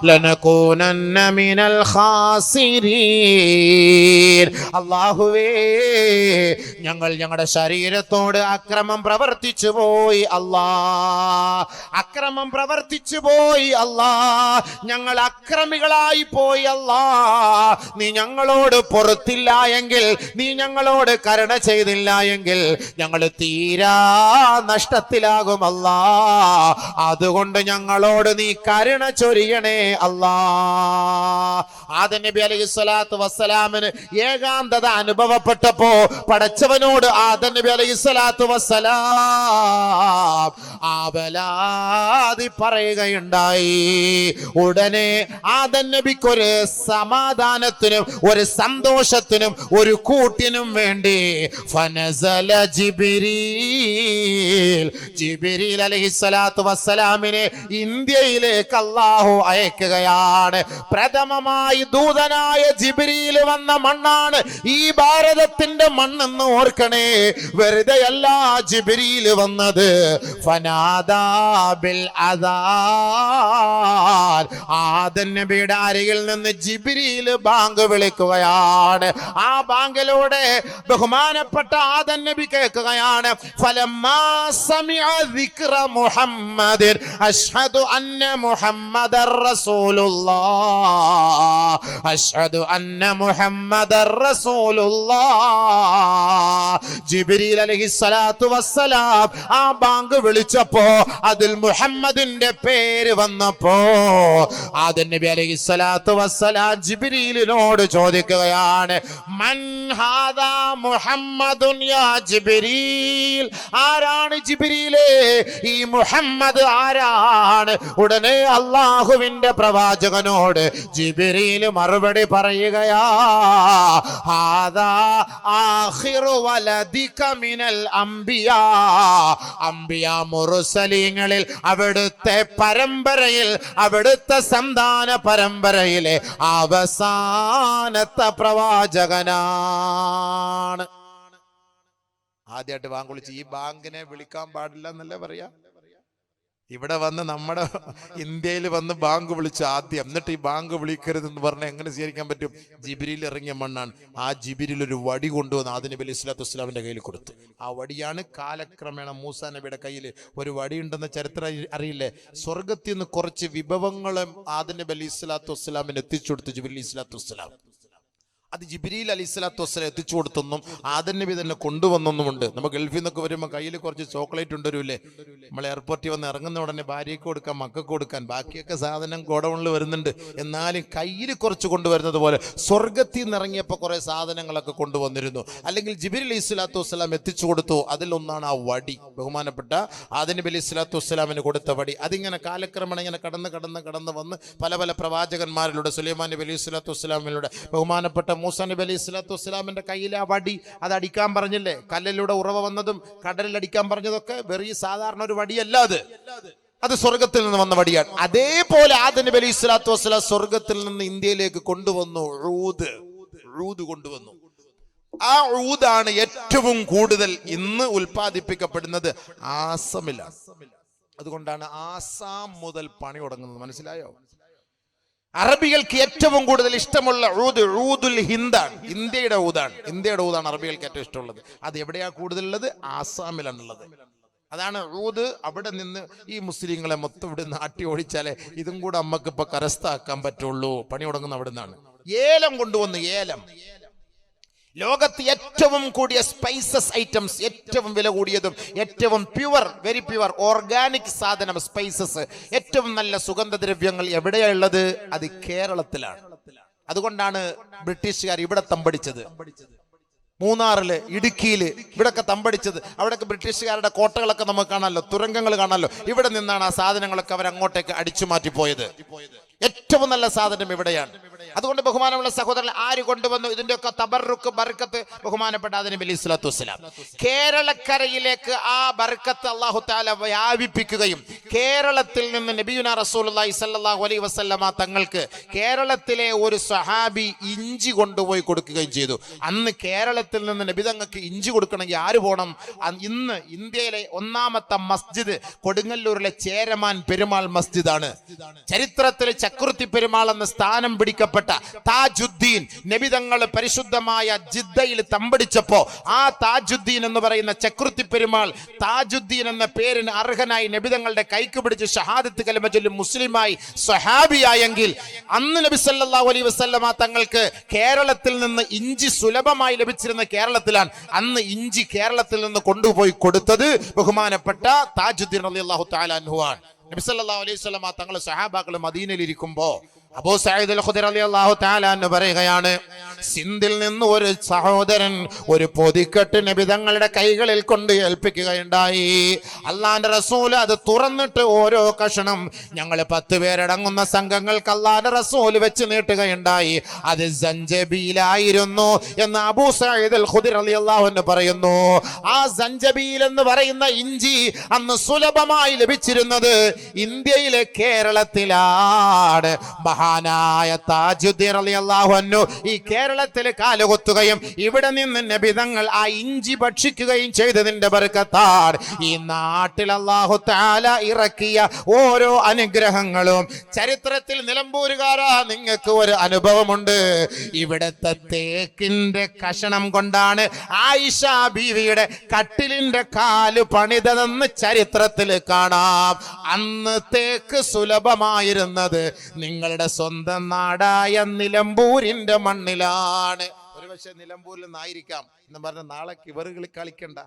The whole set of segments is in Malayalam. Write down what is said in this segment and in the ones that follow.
ലനകൂനന്ന മിനൽ ഖാസിരീൻ. അല്ലാഹുവേ, ഞങ്ങൾ ഞങ്ങളുടെ ശരീരത്തോട് അക്രമം പ്രവർത്തിച്ചു പോയി അല്ലാ, അക്രമം പ്രവർത്തിച്ചു പോയി അല്ലാ, ഞങ്ങൾ അക്രമികളായി പോയി അല്ലാ. നീ ഞങ്ങളോട് പൊറുത്തില്ല എങ്കിൽ, നീ ഞങ്ങളോട് കരുണ ചെയ്തില്ല എങ്കിൽ ഞങ്ങൾ തീരാ നഷ്ടത്തിലാകും അല്ലാ. അതുകൊണ്ട് ഞങ്ങളോട് നീ കരുണ ചൊരിയണേ അല്ലാ. ആദം നബി അലൈഹിസ്സലാത്തു വസ്സലാമിന് ഏകാന്തത അനുഭവപ്പെട്ടപ്പോ പടച്ചവനോട് ആദം നബി അലൈഹിസ്സലാത്തു വസ്സലാം ആവലാതി പറയുകയുണ്ടായി. ഉടനെ ആദം നബിക്ക് ഒരു സമാധാനത്തിനും ഒരു സന്തോഷത്തിനും ഒരു കൂട്ടിനും വേണ്ടി ഫനസല ജിബ്രീൽ, ജിബ്രീൽ അലൈഹിസ്സലാത്തു വസ്സലാമിനെ ഇന്ത്യയിലേക്ക് അല്ലാഹു അയക്കുകയാണ്. പ്രഥമമായി ദൂതനായ ജിബ്രീൽ വന്ന മണ്ണാണ് ഈ ഭാരതത്തിന്റെ മണ്ണെന്ന് ഓർക്കണേ. വെറുതെയല്ല ജിബ്രീൽ വന്നത്. ഫനാദാ ബിൽ അദാൻ, ആദം നബിയുടെ അരികിൽ നിന്ന് ജിബ്രീൽ ബാങ്ക് വിളിക്കുകയാണ്. ആ ബാങ്കിലൂടെ ബഹുമാനപ്പെട്ട ആദം നബി കേൾക്കുകയാണ്. ഫലമ്മാ സമിഅ ദിക്റ മുഹമ്മദിൻ അഷ്ഹദു അന്ന മുഹമ്മദർ റസൂലുള്ളാഹ്, അഷ്ഹദു അന്ന മുഹമ്മദർ റസൂലുള്ളാഹ്. ജിബ്രീൽ അലൈഹിസ്സലാത്തു വസ്സലാം ആ ബാങ്ക് വിളിച്ചപ്പോ അതിൽ മുഹമ്മദിന്റെ പേര് വന്നപ്പോ ആദം നബി അലൈഹിസ്സലാത്തു വസ്സലാം ജിബ്രീലിനോട് ചോദിക്കുകയാണ്, മൻ ഹാദാ മുഹമ്മദുൻ യാ ജിബ്രീൽ, ആരാണ് ജിബ്രീലേ, ഈ മുഹമ്മദ് ആരാണ്? ഉടനെ അല്ലാഹുവിന്റെ പ്രവാചകനോട് ജിബ്രീൽ മറുപടി പറയുകയാ, ഹാദാ ആഖിറു വലദിക മിനൽ അംബിയാ, അംബിയാ മുർസലീങ്ങളിൽ അവിടുത്തെ പരമ്പരയിൽ, അവിടുത്തെ സന്താന പരമ്പരയിലെ അവസാനത്തെ പ്രവാചകനാണ്. ആദ്യമായിട്ട് ബാങ്ക് വിളിച്ച്, ഈ ബാങ്കിനെ വിളിക്കാൻ പാടില്ല എന്നല്ലേ പറയാ. ഇവിടെ വന്ന് നമ്മുടെ ഇന്ത്യയിൽ വന്ന് ബാങ്ക് വിളിച്ച് ആദ്യം, എന്നിട്ട് ഈ ബാങ്ക് വിളിക്കരുതെന്ന് പറഞ്ഞാൽ എങ്ങനെ സ്വീകരിക്കാൻ പറ്റും? ജിബ്രീൽ ഇറങ്ങിയ മണ്ണാണ്. ആ ജിബ്രീൽ ഒരു വടി കൊണ്ടുവന്ന് ആദം നബി അലൈഹി സ്വലാത്തു വസ്സലാമിന്റെ കയ്യിൽ കൊടുത്തു. ആ വടിയാണ് കാലക്രമേണ മൂസാ നബിയുടെ കയ്യിൽ ഒരു വടി ഉണ്ടെന്ന ചരിത്രം അറിയില്ലേ? സ്വർഗത്തിൽ നിന്ന് കുറച്ച് വിഭവങ്ങളും ആദം നബി അലൈഹി സ്വലാത്തു വസ്സലാമിന് എത്തിച്ചു കൊടുത്തു ജിബ്രീൽ അലൈഹി സ്വലാത്തു വസ്സലാം. അത് ജിബ്രീൽ അലൈഹി സ്വലാത്തു വസ്സലാം എത്തിച്ചു കൊടുത്തെന്നും ആദം നബി തന്നെ കൊണ്ടുവന്നൊന്നുമുണ്ട്. നമ്മൾ ഗൾഫിൽ നിന്നൊക്കെ വരുമ്പോൾ കയ്യിൽ കുറച്ച് ചോക്ലേറ്റ് കൊണ്ടുവരൂല്ലേ, നമ്മൾ എയർപോർട്ടിൽ വന്ന് ഇറങ്ങുന്ന ഉടനെ ഭാര്യയ്ക്ക് കൊടുക്കാൻ, മക്കൾക്ക് കൊടുക്കാൻ, ബാക്കിയൊക്കെ സാധനം ഗോഡൗണിൽ വരുന്നുണ്ട്. എന്നാലും കയ്യിൽ കുറച്ച് കൊണ്ടുവരുന്നത് പോലെ സ്വർഗത്തിൽ നിന്ന് ഇറങ്ങിയപ്പോൾ കുറെ സാധനങ്ങളൊക്കെ കൊണ്ടുവന്നിരുന്നു. അല്ലെങ്കിൽ ജിബ്രീൽ അലൈഹി സ്വലാത്തു വസ്സലാം എത്തിച്ചു കൊടുത്തു. അതിലൊന്നാണ് ആ വടി, ബഹുമാനപ്പെട്ട ആദം നബി അലൈഹി സ്വലാത്തു വസ്സലാമിന് കൊടുത്ത വടി. അതിങ്ങനെ കാലക്രമേണ ഇങ്ങനെ കടന്ന് വന്ന് പല പല പ്രവാചകന്മാരിലൂടെ, സുലൈമാൻ നബി അലൈഹി സ്വലാത്തു വസ്സലാമിലൂടെ, ബഹുമാനപ്പെട്ട മൂസാ നബി അലൈഹി സ്വലാത്തു വസ്സലാമിന്റെ കയ്യിൽ ആ വടി, അത് അടിക്കാൻ പറഞ്ഞില്ലേ, കല്ലിലൂടെ ഉറവ വന്നതും കടലിൽ അടിക്കാൻ പറഞ്ഞതൊക്കെ വെറിയ സാധാരണ ഒരു വടിയല്ല, അത് സ്വർഗത്തിൽ നിന്ന് വന്ന വടിയാണ്. അതേപോലെ ആദം നബി അലൈഹി സ്വലാത്തു വസ്സലാം സ്വർഗത്തിൽ നിന്ന് ഇന്ത്യയിലേക്ക് കൊണ്ടുവന്നു ഊദ് കൊണ്ടുവന്നു. ആ ഊദാണ് ഏറ്റവും കൂടുതൽ ഇന്ന് ഉൽപ്പാദിപ്പിക്കപ്പെടുന്നത് ആസാമിലാണ്. അതുകൊണ്ടാണ് ആസാം മുതൽ പണി തുടങ്ങുന്നത്. മനസ്സിലായോ? അറബികൾക്ക് ഏറ്റവും കൂടുതൽ ഇഷ്ടമുള്ള ഊദുൽ ഹിന്ദാണ്, ഇന്ത്യയുടെ ഊദാണ് അറബികൾക്ക് ഏറ്റവും ഇഷ്ടമുള്ളത്. അത് എവിടെയാ കൂടുതലുള്ളത്? ആസാമിലാണുള്ളത്. അതാണ് ഊദ്. അവിടെ നിന്ന് ഈ മുസ്ലിങ്ങളെ മൊത്തം ഇവിടെ നാട്ടി ഓടിച്ചാലേ ഇതും കൂടെ അമ്മക്ക് ഇപ്പൊ കരസ്ഥാക്കാൻ പറ്റുള്ളൂ. പണി തുടങ്ങുന്ന അവിടെ നിന്നാണ്. ഏലം കൊണ്ടുവന്ന്, ഏലം ലോകത്ത് ഏറ്റവും കൂടിയ സ്പൈസസ് ഐറ്റംസ്, ഏറ്റവും വില കൂടിയതും ഏറ്റവും പ്യുവർ, വെരി പ്യുവർ ഓർഗാനിക് സാധനം, സ്പൈസസ്, ഏറ്റവും നല്ല സുഗന്ധദ്രവ്യങ്ങൾ എവിടെയുള്ളത്? അത് കേരളത്തിലാണ്. അതുകൊണ്ടാണ് ബ്രിട്ടീഷുകാർ ഇവിടെ തമ്പടിച്ചത്. മൂന്നാറില്, ഇടുക്കിയില്, ഇവിടൊക്കെ തമ്പടിച്ചത്. അവിടെയൊക്കെ ബ്രിട്ടീഷുകാരുടെ കോട്ടകളൊക്കെ നമുക്ക് കാണാമല്ലോ, തുരങ്കങ്ങൾ കാണാമല്ലോ. ഇവിടെ നിന്നാണ് ആ സാധനങ്ങളൊക്കെ അവർ അങ്ങോട്ടേക്ക് അടിച്ചു മാറ്റി പോയത്. ഏറ്റവും നല്ല സാധനം ഇവിടെയാണ്. അതുകൊണ്ട് ബഹുമാനമുള്ള സഹോദരൻ, ആര് കൊണ്ടുവന്നു ഇതിന്റെയൊക്കെ തബറുക്ക് ബർക്കത്ത്? ബഹുമാനപ്പെട്ട നബി അലൈഹി സ്വലാത്തു വസ്സലാം. കേരളക്കരയിലേക്ക് ആ ബർക്കത്ത് അല്ലാഹു തആല വ്യാപിപ്പിക്കുകയും കേരളത്തിൽ നിന്ന് നബിയുനാ റസൂലുള്ളാഹി സ്വല്ലല്ലാഹു അലൈഹി വസല്ലമ തങ്ങൾക്ക് കേരളത്തിലെ ഒരു സ്വഹാബി ഇഞ്ചി കൊണ്ടുപോയി കൊടുക്കുകയും ചെയ്തു. അന്ന് കേരളത്തിൽ നിന്ന് നബി തങ്ങൾക്ക് ഇഞ്ചി കൊടുക്കണമെങ്കിൽ ആര് പോകണം? ഇന്ന് ഇന്ത്യയിലെ ഒന്നാമത്തെ മസ്ജിദ് കൊടുങ്ങല്ലൂരിലെ ചേരമാൻ പെരുമാൾ മസ്ജിദാണ്. ചരിത്രത്തിൽ ചക്രുത്തി പെരുമാൾ എന്ന സ്ഥാനം പിടിക്കപ്പെട്ട താജുദ്ദീൻ നബി തങ്ങൾ പരിശുദ്ധമായ ജിദ്ദയിൽ തമ്പടിച്ചപ്പോ ആ താജുദ്ദീൻ എന്ന് പറയുന്ന ചക്രുത്തി പെരുമാൾ താജുദ്ദീൻ എന്ന പേരിന് അർഹനായി നബി തങ്ങളുടെ കൈക്ക് പിടിച്ച് ഷഹാദത്ത് കലിമ ചൊല്ലി മുസ്ലിമായി സ്വഹാബിയായെങ്കിൽ അന്ന് നബി സല്ലല്ലാഹു അലൈഹി വസല്ലമ തങ്ങൾക്ക് കേരളത്തിൽ നിന്ന് ഇഞ്ചി സുലഭമായി ലഭിച്ചിരുന്ന കേരളത്തിലാണ് അന്ന് ഇഞ്ചി കേരളത്തിൽ നിന്ന് കൊണ്ടുപോയി കൊടുത്തത് ബഹുമാനപ്പെട്ട താജുദ്ദീൻ റളിയല്ലാഹു തആല അൻഹു ആണ്. നബി സല്ലല്ലാഹു അലൈഹി വസല്ലമ തങ്ങൾ സഹാബാക്കൾ മദീനയിൽ ഇരിക്കുമ്പോ അബൂ സഈദ് അൽ ഖുദരി റളിയല്ലാഹു തആല അൻഹു പറയുകയാണ്, സിന്ധിൽ നിന്ന് ഒരു സഹോദരൻ ഒരു പൊതിക്കെട്ട് നബി തങ്ങളുടെ കൈകളിൽ കൊണ്ട് ഏൽപ്പിക്കുകയുണ്ടായി. അള്ളാന്റെ റസൂൽ അത് തുറന്നിട്ട് ഓരോ കഷണം ഞങ്ങൾ 10 പേരടങ്ങുന്ന സംഘങ്ങൾക്ക് അള്ളാന്റെ റസൂൽ വെച്ച് നീട്ടുകയുണ്ടായി. അത് സഞ്ചബീലായിരുന്നു എന്ന് അബൂ സഈദ് അൽ ഖുദരി റളിയല്ലാഹു അൻഹു പറയുന്നു. ആ സഞ്ചബീൽ എന്ന് പറയുന്ന ഇഞ്ചി അന്ന് സുലഭമായി ലഭിച്ചിരുന്നത് ഇന്ത്യയിലെ കേരളത്തിലാണ്. മഹാനായ താജുദ്ദീൻ റളിയല്ലാഹു അൻഹു ഈ കേരളത്തിൽ കാലുകുത്തുകയും ഇവിടെ നിന്ന് നബി തങ്ങൾ ആ ഇഞ്ചി ഭക്ഷിക്കുകയും ചെയ്തതിന്റെ ബർക്കത്താണ് ഈ നാട്ടിൽ അല്ലാഹു തആല ഇറക്കിയ ഓരോ അനുഗ്രഹങ്ങളും. ചരിത്രത്തിൽ നിലമ്പൂരുകാരാ നിങ്ങൾക്ക് ഒരു അനുഭവമുണ്ട്. ഇവിടത്തെ തേക്കിന്റെ കഷണം കൊണ്ടാണ് ആയിഷ ബീവിയുടെ കട്ടിലിന്റെ കാല് പണിതതെന്ന് ചരിത്രത്തിൽ കാണാം. അന്ന് തേക്ക് സുലഭമായിരുന്നത് നിങ്ങളുടെ സ്വന്തം നാടായ നിലമ്പൂരിന്റെ മണ്ണിലാണ്. ഒരുപക്ഷെ നിലമ്പൂരിൽ നിന്നായിരിക്കാം എന്ന് പറഞ്ഞ നാളെ കിവറുകളിൽ കളിക്കണ്ട.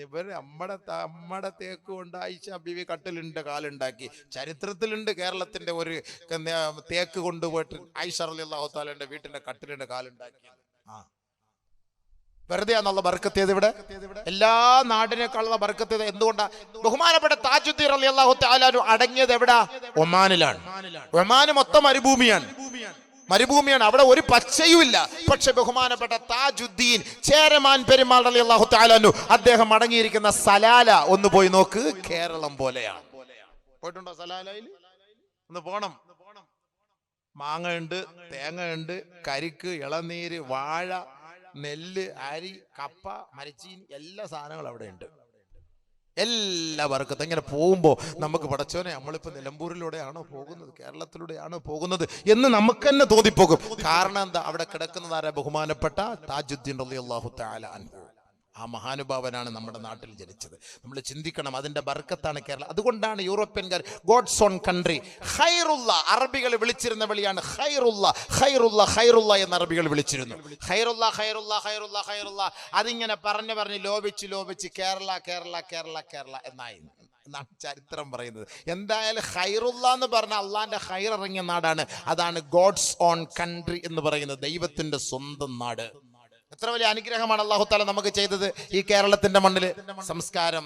ഇവർ അമ്മടെ തേക്ക് കൊണ്ട് ആയിഷ ബീവി കട്ടിലിന്റെ കാലുണ്ടാക്കി. ചരിത്രത്തിലുണ്ട് കേരളത്തിന്റെ ഒരു തേക്ക് കൊണ്ടുപോയിട്ട് ആയിഷ റളിയല്ലാഹു തആലയുടെ വീട്ടിന്റെ കട്ടിലിന്റെ കാലുണ്ടാക്കി. വെറുതെ ആണുള്ള ബർക്കത്ത് ഇവിടെ. എല്ലാ നാടിനേക്കാളുള്ള ബർക്കത്ത് എന്തുകൊണ്ടാ? ബഹുമാനപ്പെട്ട താജുദ്ദീൻ റളിയല്ലാഹു തആല അടങ്ങിയത് എവിടാ? ഒമാനിലാണ്. ഒമാന് മൊത്തം മരുഭൂമിയാണ്. അവിടെ ഒരു പച്ചയുമില്ല. പക്ഷെ ബഹുമാനപ്പെട്ട താജുദ്ദീൻ ചേരമാൻ പെരുമാൾ റളിയല്ലാഹു തആല അദ്ദേഹം അടങ്ങിയിരിക്കുന്ന സലാല ഒന്ന് പോയി നോക്ക്, കേരളം പോലെയാണ്. പോയിട്ടുണ്ടോ സലാലയിൽ? ഒന്ന് പോണം. മാങ്ങ ഉണ്ട്, തേങ്ങ ഉണ്ട്, കരിക്ക്, ഇളനീര്, വാഴ, നെല്ല്, അരി, കപ്പ, മരച്ചീനി, എല്ലാ സാധനങ്ങളും അവിടെ ഉണ്ട്. എല്ലാ വർക്കത്തും ഇങ്ങനെ പോകുമ്പോൾ നമുക്ക് പടച്ചോനെ നമ്മളിപ്പോൾ നിലമ്പൂരിലൂടെയാണോ പോകുന്നത്, കേരളത്തിലൂടെയാണോ പോകുന്നത് എന്ന് നമുക്ക് തന്നെ തോന്നിപ്പോകും. കാരണം എന്താ? അവിടെ കിടക്കുന്നത് ആരാ? ബഹുമാനപ്പെട്ട താജുദ്ദീൻ റളിയല്ലാഹു തആല അൻഹു. ആ മഹാനുഭാവനാണ് നമ്മുടെ നാട്ടിൽ ജനിച്ചത്. നമ്മൾ ചിന്തിക്കണം, അതിന്റെ ബർക്കത്താണ് കേരളം. അതുകൊണ്ടാണ് യൂറോപ്യൻകാർ ഗോഡ്സ് ഓൺ കൺട്രി, ഖൈറുള്ള, അറബികൾ വിളിച്ചിരുന്ന വിളിയാണ് ഖൈറുള്ള. ഖൈറുള്ള ഖൈറുള്ള എന്ന് അറബികൾ വിളിച്ചിരുന്നു. ഖൈറുള്ള ഖൈറുള്ള ഖൈറുള്ള ഖൈറുള്ള അതിങ്ങനെ പറഞ്ഞ് ലോപിച്ച് കേരള കേരള കേരള കേരള എന്നായി എന്നാണ് ചരിത്രം പറയുന്നത്. എന്തായാലും ഖൈറുള്ള എന്ന് പറഞ്ഞാൽ അള്ളാന്റെ ഖൈർ ഇറങ്ങിയ നാടാണ്. അതാണ് ഗോഡ്സ് ഓൺ കൺട്രി എന്ന് പറയുന്നത്, ദൈവത്തിന്റെ സ്വന്തം നാട്. എത്ര വലിയ അനുഗ്രഹമാണ് അല്ലാഹു തആല നമുക്ക് ചെയ്തത് ഈ കേരളത്തിന്റെ മണ്ണിൽ. സംസ്കാരം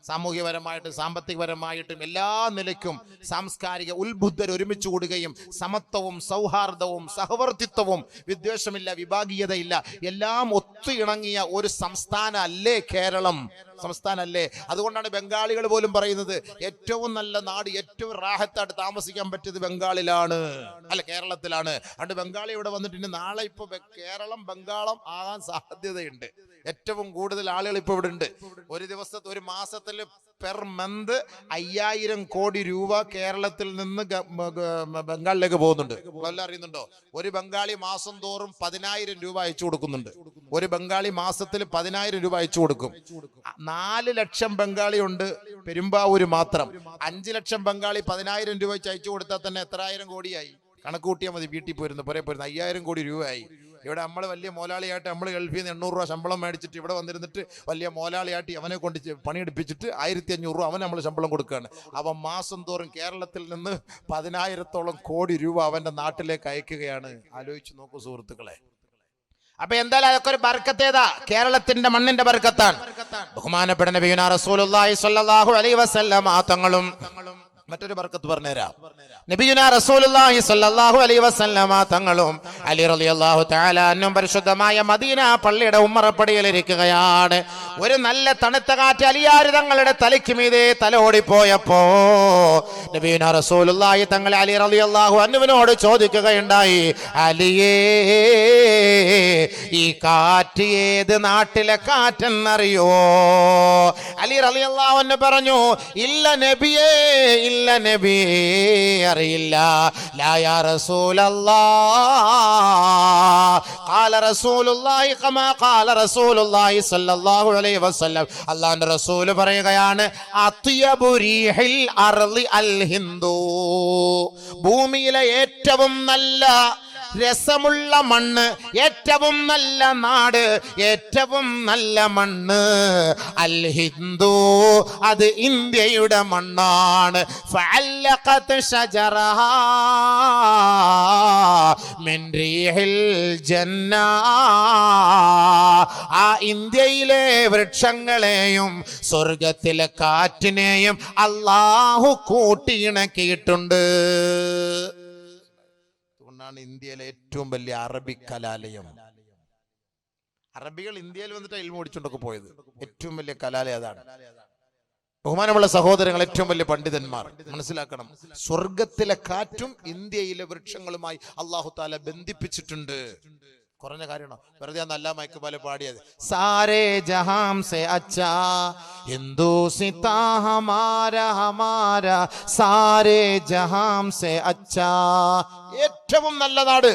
സാമൂഹ്യപരമായിട്ടും സാമ്പത്തികപരമായിട്ടും എല്ലാ നിലയ്ക്കും സാംസ്കാരിക ഉത്ബുദ്ധർ ഒരുമിച്ച് കൂടുകയും സമത്വവും സൗഹാർദ്ദവും സഹവർത്തിത്വവും വിദ്വേഷമില്ല, വിഭാഗീയതയില്ല, എല്ലാം ഒത്തു ഇണങ്ങിയ ഒരു സംസ്ഥാന അല്ലേ കേരളം? സംസ്ഥാനല്ലേ? അതുകൊണ്ടാണ് ബംഗാളികൾ പോലും പറയുന്നത് ഏറ്റവും നല്ല നാട്, ഏറ്റവും റാഹത്തായിട്ട് താമസിക്കാൻ പറ്റിയത് ബംഗാളിലാണ്, അല്ല കേരളത്തിലാണ്. അതുകൊണ്ട് ബംഗാളി ഇവിടെ വന്നിട്ട് നാളെ ഇപ്പൊ കേരളം ബംഗാളം ആകാൻ സാധ്യതയുണ്ട്. ഏറ്റവും കൂടുതൽ ആളുകൾ ഇപ്പൊ ഇവിടെ ഉണ്ട്. ഒരു മാസത്തിൽ പെർ മന്ത് 5000 കോടി രൂപ കേരളത്തിൽ നിന്ന് ബംഗാളിലേക്ക് പോകുന്നുണ്ട്. എല്ലാം അറിയുന്നുണ്ടോ? ഒരു ബംഗാളി മാസം തോറും 10000 രൂപ അയച്ചു കൊടുക്കുന്നുണ്ട്. ഒരു ബംഗാളി മാസത്തിൽ 10000 രൂപ അയച്ചു കൊടുക്കും. 4 ലക്ഷം ബംഗാളി ഉണ്ട് പെരുമ്പാവൂര് മാത്രം. 5 ലക്ഷം ബംഗാളി 10000 രൂപ വെച്ച് അയച്ചു കൊടുത്താൽ തന്നെ എത്ര ആയിരം കോടിയായി? കണക്ക് കൂട്ടിയാൽ മതി. വീട്ടിൽ പോരുന്ന 5000 കോടി രൂപയായി. ഇവിടെ നമ്മൾ വലിയ മോലാളിയായിട്ട് നമ്മൾ ഗൾഫിൽ നിന്ന് 800 രൂപ ശമ്പളം മേടിച്ചിട്ട് ഇവിടെ വന്നിരുന്നിട്ട് വലിയ മോലാളിയായിട്ട് അവനെ കൊണ്ട് പണിയെടുപ്പിച്ചിട്ട് 1500 രൂപ അവൻ നമ്മൾ ശമ്പളം കൊടുക്കുകയാണ്. അവൻ മാസം തോറും കേരളത്തിൽ നിന്ന് 10000-ഓളം കോടി രൂപ അവന്റെ നാട്ടിലേക്ക് അയക്കുകയാണ്. ആലോചിച്ച് നോക്കൂ സുഹൃത്തുക്കളെ. അപ്പൊ എന്തായാലും അതൊക്കെ ഒരു ബർക്കത്തേതാ? കേരളത്തിന്റെ മണ്ണിന്റെ ബർക്കത്താണ്. ബഹുമാനപ്പെട്ട നബിയുനാ റസൂലുള്ളാഹി സ്വല്ലല്ലാഹു അലൈഹി വസല്ലം തങ്ങളും മറ്റൊരു ബർക്കത്ത് പറഞ്ഞുതരാം. നബിയുനാ റസൂലുള്ളാഹി സ്വല്ലല്ലാഹു അലൈഹി വസല്ലമ തങ്ങളും അലി റളിയല്ലാഹു തആല അൻഹും പരിശുദ്ധമായ മദീന പള്ളിയുടെ ഉമ്മറപ്പടിയിൽ ഇരിക്കുകയാണ്. ഒരു നല്ല തണുത്ത കാറ്റ് അലിയാർ തങ്ങളുടെ തലയ്ക്ക് മീതെ തലോടിപ്പോയപ്പോ നബിയുനാ റസൂലുള്ളാഹി തങ്ങൾ അലി റളിയല്ലാഹു അൻഹുവിനോട് ചോദിക്കുകയുണ്ടായി, അലിയേ, ഈ കാറ്റ് ഏത് നാട്ടിലെ കാറ്റെന്നറിയോ? അലി റളിയല്ലാഹു അൻഹു പറഞ്ഞു, ഇല്ല നബിയേ, ഇല്ല നബിയേ, അറിയില്ല. ലാ യാ റസൂലല്ലാഹ്, ഖാല റസൂലുള്ളാഹി കമാ ഖാല റസൂലുള്ളാഹി സ്വല്ലല്ലാഹു അലൈഹി വസല്ലം. അല്ലാഹുവിന്റെ റസൂൽ പറയുകയാണ്, അത്യബു റീഹിൽ അർളി അൽ ഹിന്ദു, ഭൂമിയിലെ ഏറ്റവും നല്ല രസമുള്ള മണ്ണ്, ഏറ്റവും നല്ല നാട്, ഏറ്റവും നല്ല മണ്ണ് അൽ ഹിന്ദു, അത് ഇന്ത്യയുടെ മണ്ണാണ്. ഫഅല്ലഖത് ശജറഹാ മിൻ റീഹിൽ ജന്ന, ആ ഇന്ത്യയിലെ വൃക്ഷങ്ങളെയും സ്വർഗത്തിലെ കാറ്റിനെയും അല്ലാഹു കൂട്ടിയിണക്കിയിട്ടുണ്ട്. ഇന്ത്യയിലെ ഏറ്റവും വലിയ അറബി കലാലയം. അറബികൾ ഇന്ത്യയിൽ വന്നിട്ട് ഇൽമു പഠിച്ചുകൊണ്ടൊക്കെ പോയത്. ഏറ്റവും വലിയ കലാലയം അതാണ്. ബഹുമാനമുള്ള സഹോദരങ്ങൾ, ഏറ്റവും വലിയ പണ്ഡിതന്മാർ മനസ്സിലാക്കണം, സ്വർഗത്തിലെ കാറ്റും ഇന്ത്യയിലെ വൃക്ഷങ്ങളുമായി അല്ലാഹു തആല ബന്ധിപ്പിച്ചിട്ടുണ്ട്. കുറഞ്ഞ കാര്യമാണോ? വെറുതെ നല്ല മൈക്ക് പോലെ പാടിയത്. സാരേ ജഹാം സേ അച്ഛാ ഹിന്ദുസിതാ ഹമാരാ ഹമാരാ, സാരേ ജഹാം സേ അച്ഛാ, ഏറ്റവും നല്ല നാട്